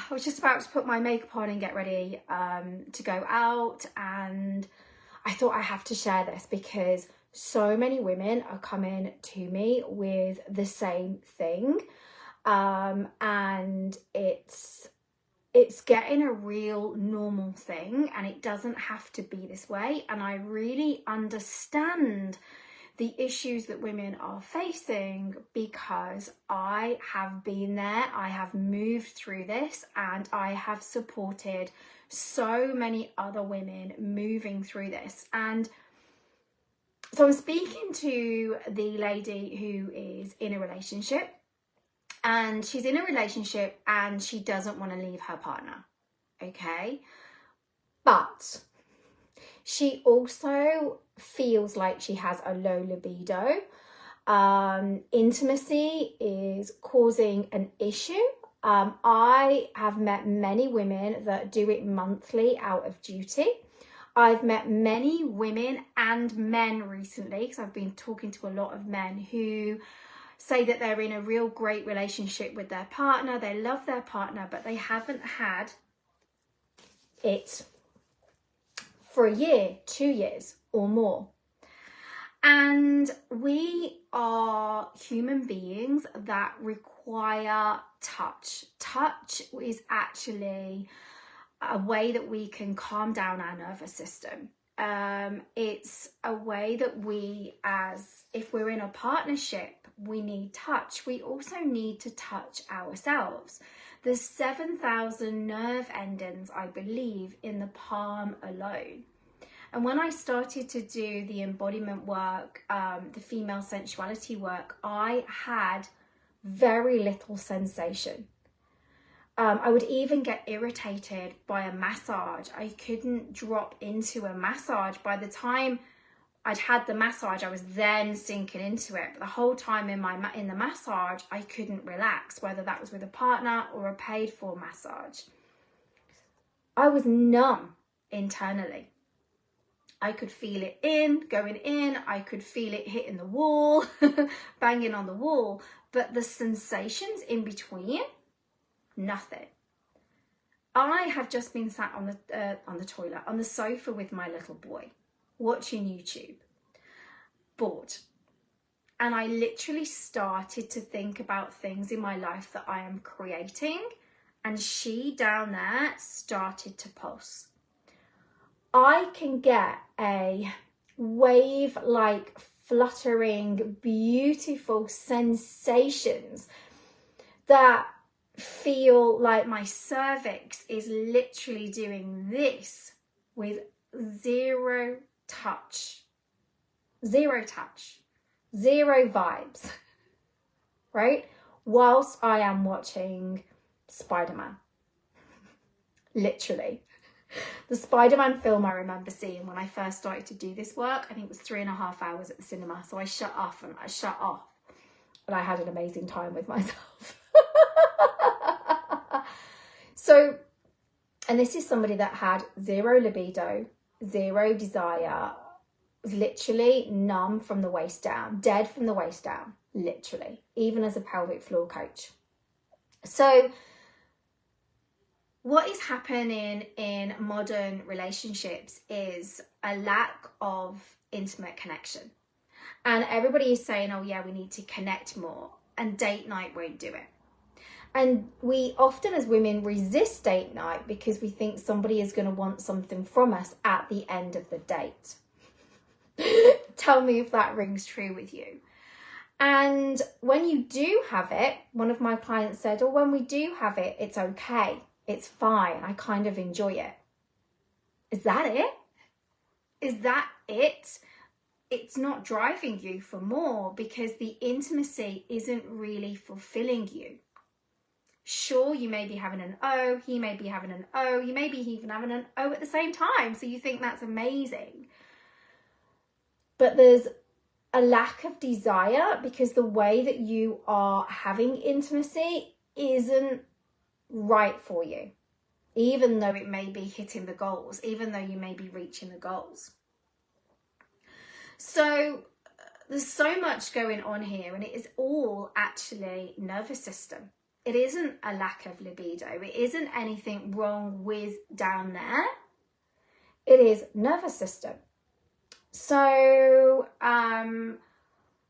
I was just about to put my makeup on and get ready to go out, and I thought I have to share this because so many women are coming to me with the same thing, and it's getting a real normal thing, and it doesn't have to be this way. And I really understand the issues that women are facing because I have been there, I have moved through this, and I have supported so many other women moving through this. And so I'm speaking to the lady who is in a relationship, and she's in a relationship and she doesn't want to leave her partner, okay? But she also feels like she has a low libido. Intimacy is causing an issue. I have met many women that do it monthly out of duty. I've met many women and men recently, because I've been talking to a lot of men who say that they're in a real great relationship with their partner, they love their partner, but they haven't had it for a year, 2 years or more. And we are human beings that require touch. Touch is actually a way that we can calm down our nervous system. It's a way that we, as if we're in a partnership, we need touch. We also need to touch ourselves. There's 7,000 nerve endings, I believe, in the palm alone. And when I started to do the embodiment work, the female sensuality work, I had very little sensation. I would even get irritated by a massage. I couldn't drop into a massage. By the time I'd had the massage, I was then sinking into it. But the whole time in the massage, I couldn't relax, whether that was with a partner or a paid for massage. I was numb internally. I could feel it going in. I could feel it hitting the wall, banging on the wall. But the sensations in between, nothing. I have just been sat on the toilet, on the sofa with my little boy, watching YouTube, bored. And I literally started to think about things in my life that I am creating. And she down there started to pulse. I can get a wave-like fluttering, beautiful sensations that feel like my cervix is literally doing this with zero touch, zero vibes, right? Whilst I am watching Spider-Man, literally. The Spider-Man film I remember seeing when I first started to do this work, I think it was 3.5 hours at the cinema. So I shut off and I had an amazing time with myself. So, and this is somebody that had zero libido, zero desire, was literally numb from the waist down, dead from the waist down, literally, even as a pelvic floor coach. So what is happening in modern relationships is a lack of intimate connection. And everybody is saying, oh yeah, we need to connect more, and date night won't do it. And we often as women resist date night because we think somebody is going to want something from us at the end of the date. Tell me if that rings true with you. And when you do have it, one of my clients said, oh, when we do have it, it's okay. It's fine. I kind of enjoy it. Is that it? Is that it? It's not driving you for more because the intimacy isn't really fulfilling you. Sure, you may be having an O, he may be having an O, you may be even having an O at the same time. So you think that's amazing. But there's a lack of desire because the way that you are having intimacy isn't right for you, even though it may be hitting the goals, even though you may be reaching the goals. So there's so much going on here, and it is all actually nervous system. it isn't a lack of libido. It isn't anything wrong with down there. It is nervous system. So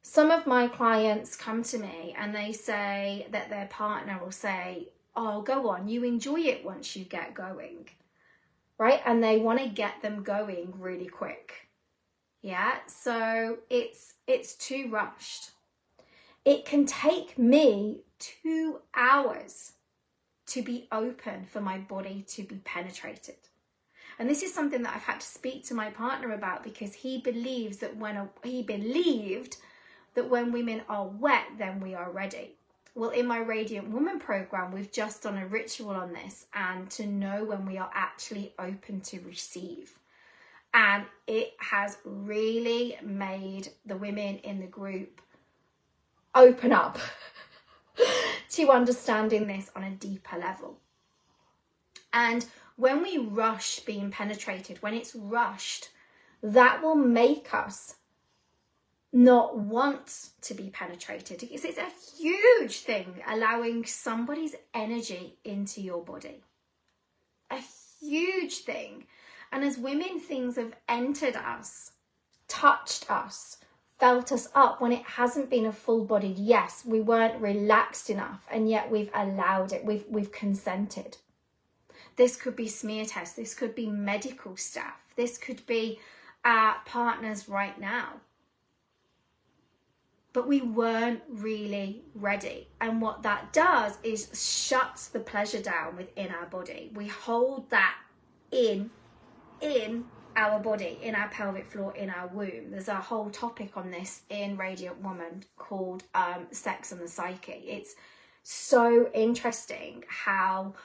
some of my clients come to me and they say that their partner will say, oh, go on, you enjoy it once you get going, right? And they want to get them going really quick. Yeah, so it's too rushed. It can take me 2 hours to be open for my body to be penetrated. And this is something that I've had to speak to my partner about, because he believes that he believed that when women are wet, then we are ready. Well, in my Radiant Woman program, we've just done a ritual on this, and to know when we are actually open to receive. And it has really made the women in the group open up to understanding this on a deeper level. And when we rush being penetrated, when it's rushed, that will make us not want to be penetrated, because it's a huge thing allowing somebody's energy into your body. A huge thing. And as women, things have entered us, touched us, felt us up when it hasn't been a full-bodied yes. We weren't relaxed enough, and yet we've allowed it. We've consented. This could be smear tests. This could be medical staff. This could be our partners right now. But we weren't really ready. And what that does is shuts the pleasure down within our body. We hold that in our body, in our pelvic floor, in our womb. There's a whole topic on this in Radiant Woman called Sex and the Psyche. It's so interesting how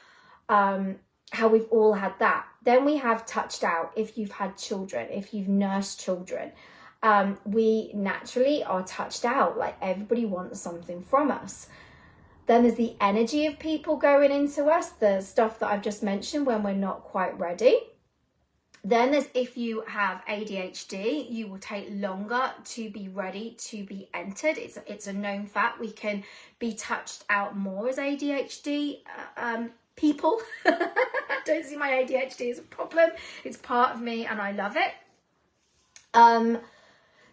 we've all had that. Then we have touched out. If you've had children, if you've nursed children, we naturally are touched out. Like, everybody wants something from us. Then there's the energy of people going into us, the stuff that I've just mentioned when we're not quite ready. Then there's, if you have ADHD, you will take longer to be ready to be entered. It's a known fact. We can be touched out more as ADHD people. I don't see my ADHD as a problem. It's part of me and I love it.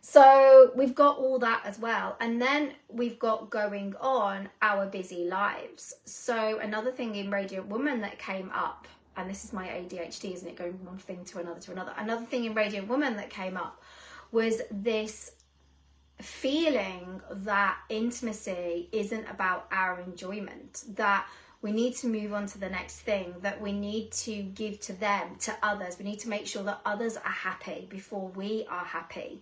So we've got all that as well. And then we've got going on our busy lives. So another thing in Radiant Woman that came up, and this is my ADHD, isn't it? Going from one thing to another to another. Another thing in Radiant Woman that came up was this feeling that intimacy isn't about our enjoyment, that we need to move on to the next thing, that we need to give to them, to others. We need to make sure that others are happy before we are happy.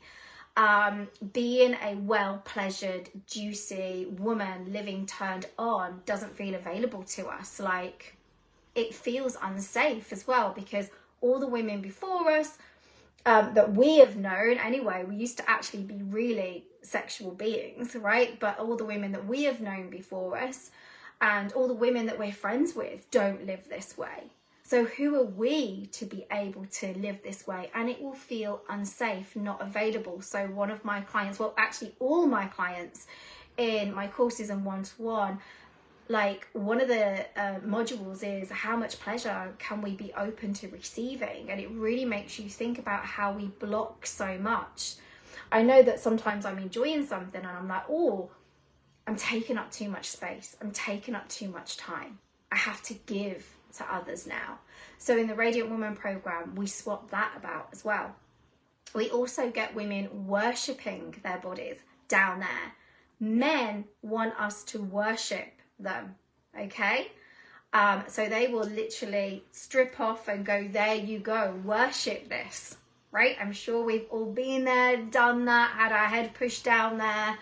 Being a well-pleasured, juicy woman living turned on doesn't feel available to us. Like, it feels unsafe as well, because all the women before us that we have known, anyway, we used to actually be really sexual beings, right? But all the women that we have known before us and all the women that we're friends with don't live this way. So who are we to be able to live this way? And it will feel unsafe, not available. So one of my clients, well, actually all my clients in my courses and one-to-one, like, one of the modules is how much pleasure can we be open to receiving? And it really makes you think about how we block so much. I know that sometimes I'm enjoying something and I'm like, oh, I'm taking up too much space. I'm taking up too much time. I have to give to others now. So in the Radiant Woman program, we swap that about as well. We also get women worshipping their bodies down there. Men want us to worship them, okay? So they will literally strip off and go, there you go, worship this, right? I'm sure we've all been there, done that, had our head pushed down there.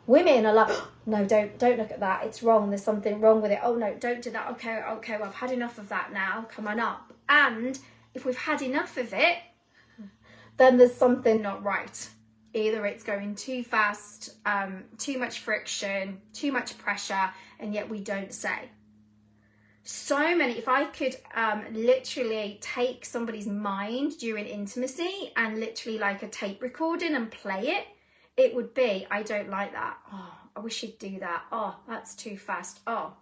Women are like, no, don't look at that, it's wrong, there's something wrong with it. Oh no, don't do that. Okay, well, I've had enough of that now, come on up. And if we've had enough of it, then there's something not right. Either it's going too fast, too much friction, too much pressure, and yet we don't say. So many, if I could literally take somebody's mind during intimacy and literally like a tape recording and play it, it would be, I don't like that. Oh, I wish you'd do that. Oh, that's too fast. Oh,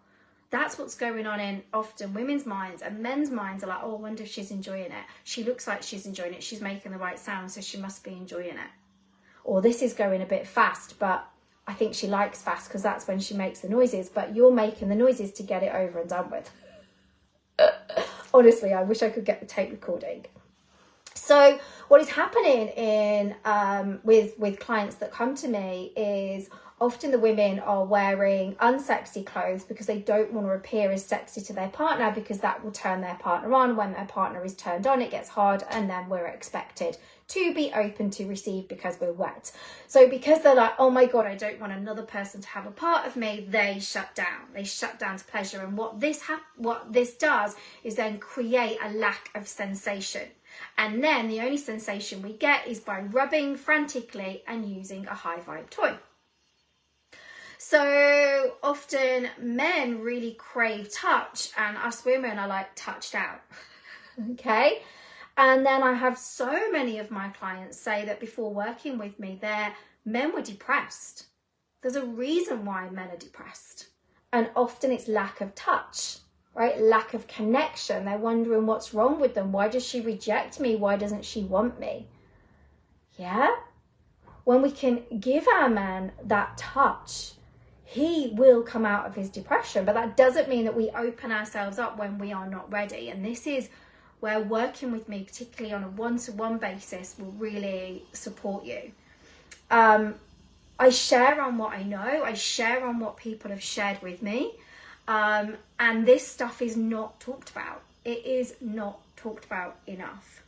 That's what's going on in often women's minds, and men's minds are like, oh, I wonder if she's enjoying it. She looks like she's enjoying it. She's making the right sound, so she must be enjoying it. Or this is going a bit fast, but I think she likes fast because that's when she makes the noises, but you're making the noises to get it over and done with. Honestly, I wish I could get the tape recording. So what is happening in with clients that come to me is often the women are wearing unsexy clothes because they don't want to appear as sexy to their partner, because that will turn their partner on. When their partner is turned on, it gets hard, and then we're expected to be open to receive because we're wet. So because they're like, oh my God, I don't want another person to have a part of me, they shut down. They shut down to pleasure. And what this does is then create a lack of sensation. And then the only sensation we get is by rubbing frantically and using a high vibe toy. So often men really crave touch, and us women are like touched out. Okay. And then I have so many of my clients say that before working with me, their men were depressed. There's a reason why men are depressed. And often it's lack of touch, right? Lack of connection. They're wondering what's wrong with them. Why does she reject me? Why doesn't she want me? Yeah. When we can give our man that touch, he will come out of his depression. But that doesn't mean that we open ourselves up when we are not ready. And this is where working with me, particularly on a one-to-one basis, will really support you. I share on what I know. I share on what people have shared with me. And this stuff is not talked about. It is not talked about enough.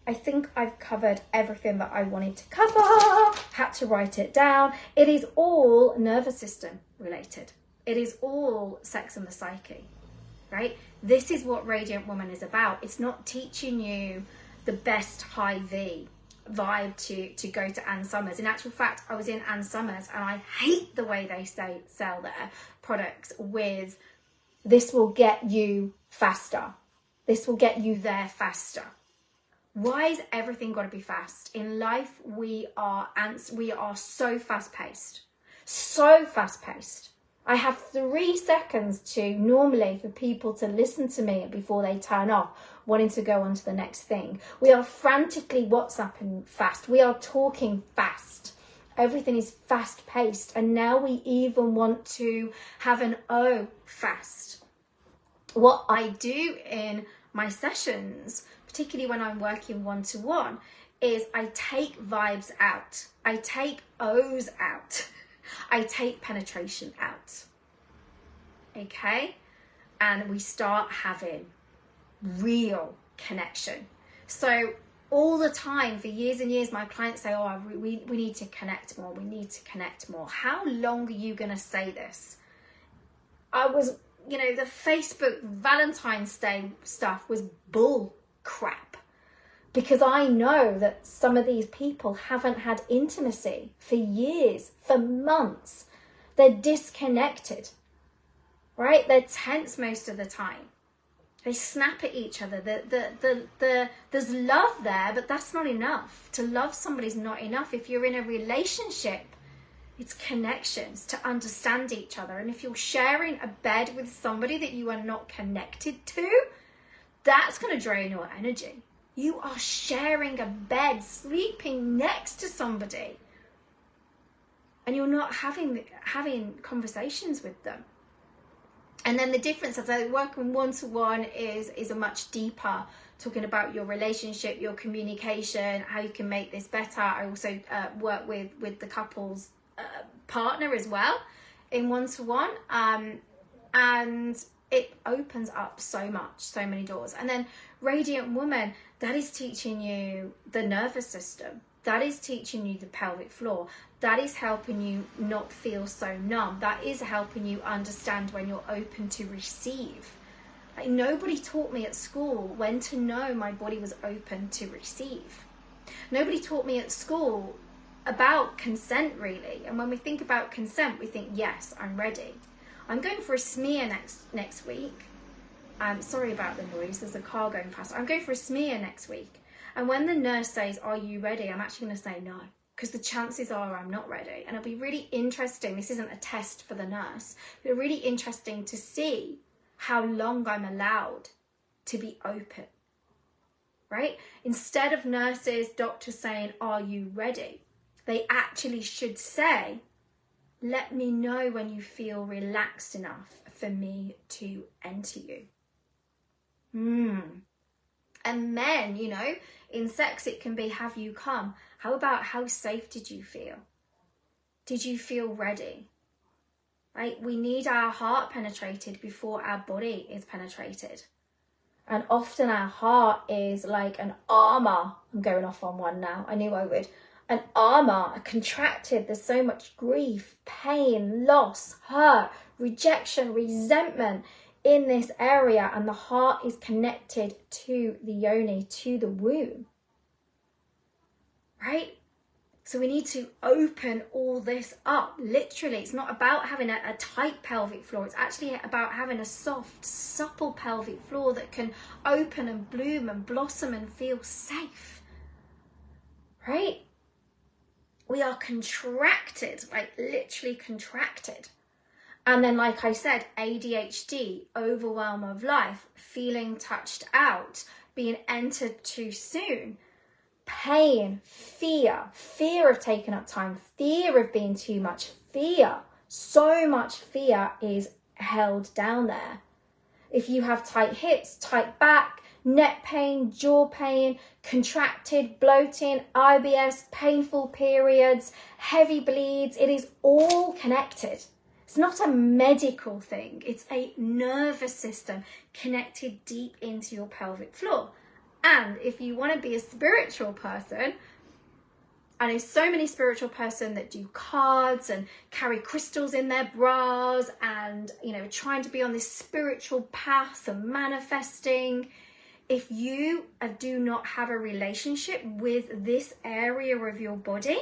I think I've covered everything that I wanted to cover. Had to write it down. It is all nervous system related. It is all sex and the psyche, right? This is what Radiant Woman is about. It's not teaching you the best high V vibe to go to Ann Summers. In actual fact, I was in Ann Summers and I hate the way they sell their products with, this will get you faster. This will get you there faster. Why is everything got to be fast? In life, we are so fast-paced. So fast-paced. I have 3 seconds to normally for people to listen to me before they turn off, wanting to go on to the next thing. We are frantically WhatsApping fast. We are talking fast. Everything is fast-paced. And now we even want to have an O fast. What I do in my sessions, particularly when I'm working one-to-one, is I take vibes out. I take O's out. I take penetration out. Okay? And we start having real connection. So all the time, for years and years, my clients say, oh, we need to connect more. We need to connect more. How long are you going to say this? The Facebook Valentine's Day stuff was bull crap, because I know that some of these people haven't had intimacy for years, for months. They're disconnected, right? They're tense most of the time. They snap at each other. There's love there, but that's not enough. To love somebody's not enough. If you're in a relationship, it's connections, to understand each other. And if you're sharing a bed with somebody that you are not connected to, that's going to drain your energy. You are sharing a bed, sleeping next to somebody, and you're not having conversations with them. And then the difference of working one-to-one is a much deeper, talking about your relationship, your communication, how you can make this better. I also work with the couple's partner as well in one-to-one, and it opens up so many doors. And then Radiant Woman, that is teaching you the nervous system. That is teaching you the pelvic floor. That is helping you not feel so numb. That is helping you understand when you're open to receive. Like, nobody taught me at school when to know my body was open to receive. Nobody taught me at school about consent, really. And when we think about consent, we think, yes, I'm ready. I'm going for a smear next week. Sorry about the noise, there's a car going past. I'm going for a smear next week. And when the nurse says, are you ready? I'm actually going to say no, because the chances are I'm not ready. And it'll be really interesting. This isn't a test for the nurse, but really interesting to see how long I'm allowed to be open, right? Instead of nurses, doctors saying, are you ready? They actually should say, let me know when you feel relaxed enough for me to enter you. And men, you know, in sex, it can be, have you come? How about how safe did you feel? Did you feel ready? Right? We need our heart penetrated before our body is penetrated. And often our heart is like an armor. I'm going off on one now. I knew I would. An armor, contracted. There's so much grief, pain, loss, hurt, rejection, resentment in this area. And the heart is connected to the yoni, to the womb. Right? So we need to open all this up. Literally, it's not about having a tight pelvic floor. It's actually about having a soft, supple pelvic floor that can open and bloom and blossom and feel safe. Right? We are contracted, like literally contracted. And then, like I said, ADHD, overwhelm of life, feeling touched out, being entered too soon. Pain, fear of taking up time, fear of being too much, fear. So much fear is held down there. If you have tight hips, tight back, neck pain, jaw pain, contracted, bloating, IBS, painful periods, heavy bleeds, it is all connected. It's not a medical thing. It's a nervous system connected deep into your pelvic floor. And if you want to be a spiritual person, I know so many spiritual person that do cards and carry crystals in their bras and, you know, trying to be on this spiritual path and manifesting. If you do not have a relationship with this area of your body,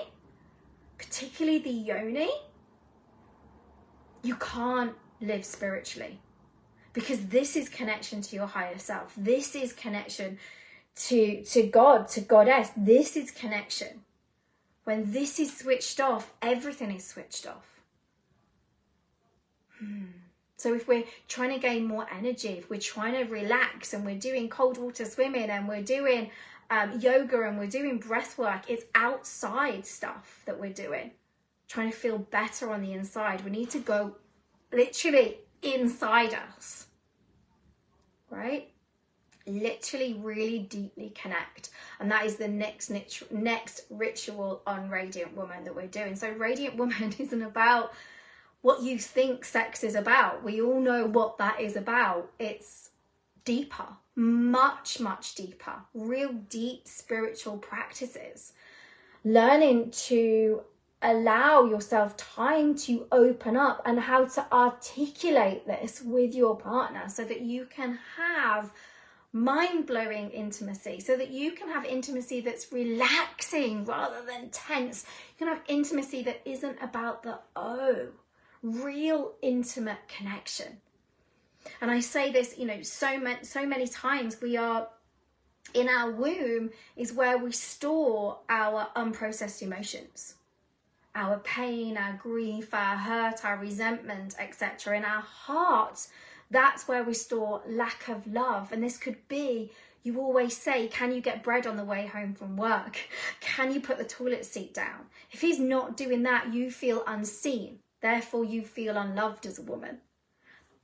particularly the yoni, you can't live spiritually, because this is connection to your higher self. This is connection to God, to Goddess. This is connection. When this is switched off, everything is switched off. So if we're trying to gain more energy, if we're trying to relax and we're doing cold water swimming and we're doing yoga and we're doing breath work, it's outside stuff that we're doing. Trying to feel better on the inside. We need to go literally inside us, right? Literally really deeply connect. And that is the next ritual on Radiant Woman that we're doing. So Radiant Woman isn't about what you think sex is about. We all know what that is about. It's deeper, much, much deeper, real deep spiritual practices. Learning to allow yourself time to open up and how to articulate this with your partner so that you can have mind-blowing intimacy, so that you can have intimacy that's relaxing rather than tense. You can have intimacy that isn't about the real intimate connection. And I say this, you know, so many times, we are in our womb is where we store our unprocessed emotions, our pain, our grief, our hurt, our resentment, etc. In our heart, that's where we store lack of love. And this could be, you always say, can you get bread on the way home from work? Can you put the toilet seat down? If he's not doing that, you feel unseen. Therefore, you feel unloved as a woman.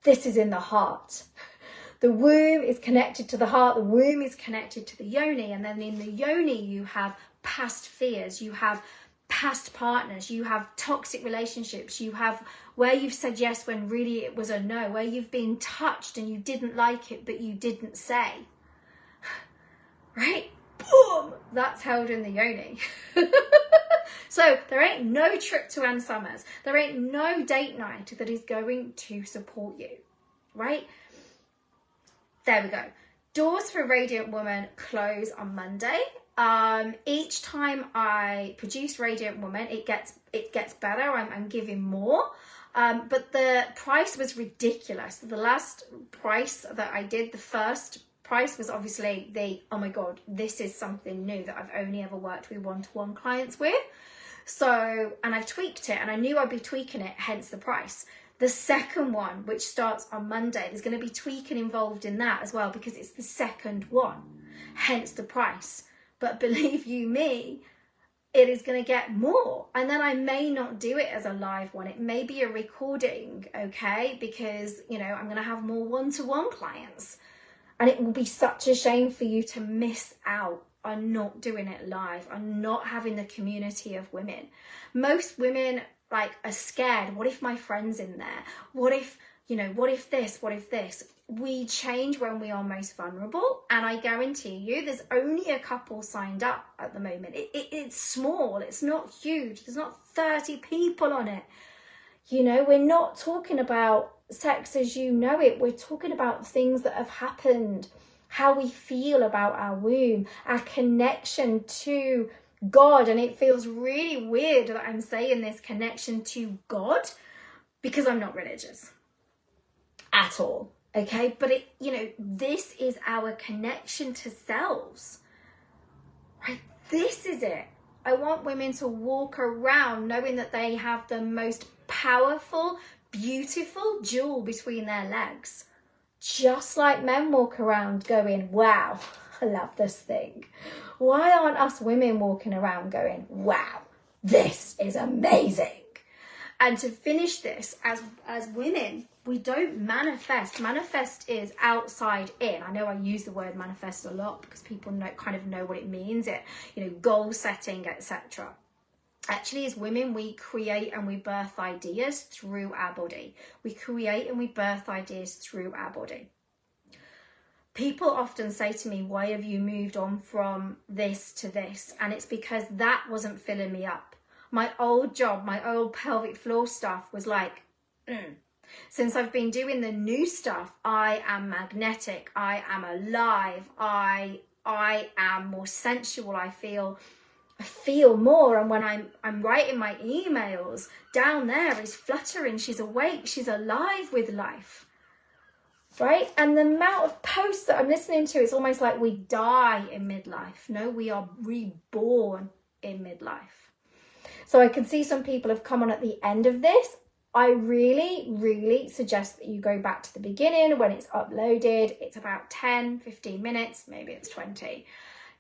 This is in the heart. The womb is connected to the heart. The womb is connected to the yoni. And then in the yoni, you have past fears. You have past partners. You have toxic relationships. You have where you've said yes when really it was a no. Where you've been touched and you didn't like it, but you didn't say. Right? Boom! That's held in the yoni. So there ain't no trip to Ann Summers. There ain't no date night that is going to support you. Right? There we go. Doors for Radiant Woman close on Monday. Each time I produce Radiant Woman, it gets better. I'm giving more. But the price was ridiculous. The last price that I did, the first price was obviously oh my God, this is something new that I've only ever worked with one-to-one clients with. So, and I've tweaked it, and I knew I'd be tweaking it, hence the price. The second one, which starts on Monday, there's going to be tweaking involved in that as well, because it's the second one, hence the price. But believe you me, it is going to get more. And then I may not do it as a live one. It may be a recording, okay? Because, you know, I'm going to have more one-to-one clients. And it will be such a shame for you to miss out on not doing it live, on not having the community of women. Most women like are scared. What if my friend's in there? What if, you know, what if this, what if this? We change when we are most vulnerable. And I guarantee you there's only a couple signed up at the moment. It's small, it's not huge. There's not 30 people on it. You know, we're not talking about sex as you know it. We're talking about things that have happened, how we feel about our womb, our connection to God. And it feels really weird that I'm saying this, connection to God, because I'm not religious at all. Okay, but it, you know, this is our connection to selves, right? This is it. I want women to walk around knowing that they have the most powerful, beautiful jewel between their legs. Just like men walk around going, wow, I love this thing. Why aren't us women walking around going, wow, this is amazing? And to finish this, as women, we don't manifest. Manifest is outside in. I know I use the word manifest a lot because people kind of know what it means. It, you know, goal setting, etc. Actually, as women, we create and we birth ideas through our body. We create and we birth ideas through our body. People often say to me, why have you moved on from this to this? And it's because that wasn't filling me up. My old job, my old pelvic floor stuff was like, Since I've been doing the new stuff, I am magnetic, I am alive, I am more sensual, I feel more. And when I'm writing my emails, down there is fluttering, she's awake, she's alive with life, right? And the amount of posts that I'm listening to, it's almost like we die in midlife. No, we are reborn in midlife. So I can see some people have come on at the end of this. I really, really suggest that you go back to the beginning when it's uploaded. It's about 10, 15 minutes, maybe it's 20,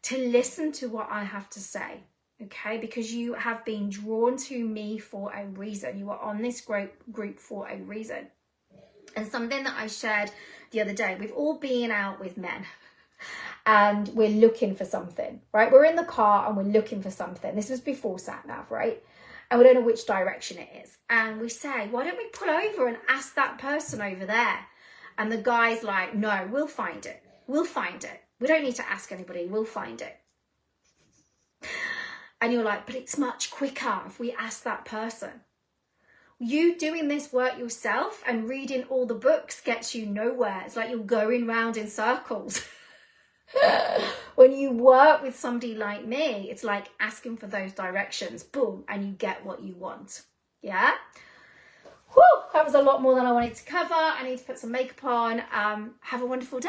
to listen to what I have to say, okay? Because you have been drawn to me for a reason. You are on this group for a reason. And something that I shared the other day, we've all been out with men and we're looking for something, right? We're in the car and we're looking for something. This was before sat nav, right? And we don't know which direction it is. And we say, why don't we pull over and ask that person over there? And the guy's like, no, we'll find it. We'll find it. We don't need to ask anybody. We'll find it. And you're like, but it's much quicker if we ask that person. You doing this work yourself and reading all the books gets you nowhere. It's like you're going round in circles. When you work with somebody like me, it's like asking for those directions, boom, and you get what you want. Yeah? Whew, that was a lot more than I wanted to cover. I need to put some makeup on. Have a wonderful day.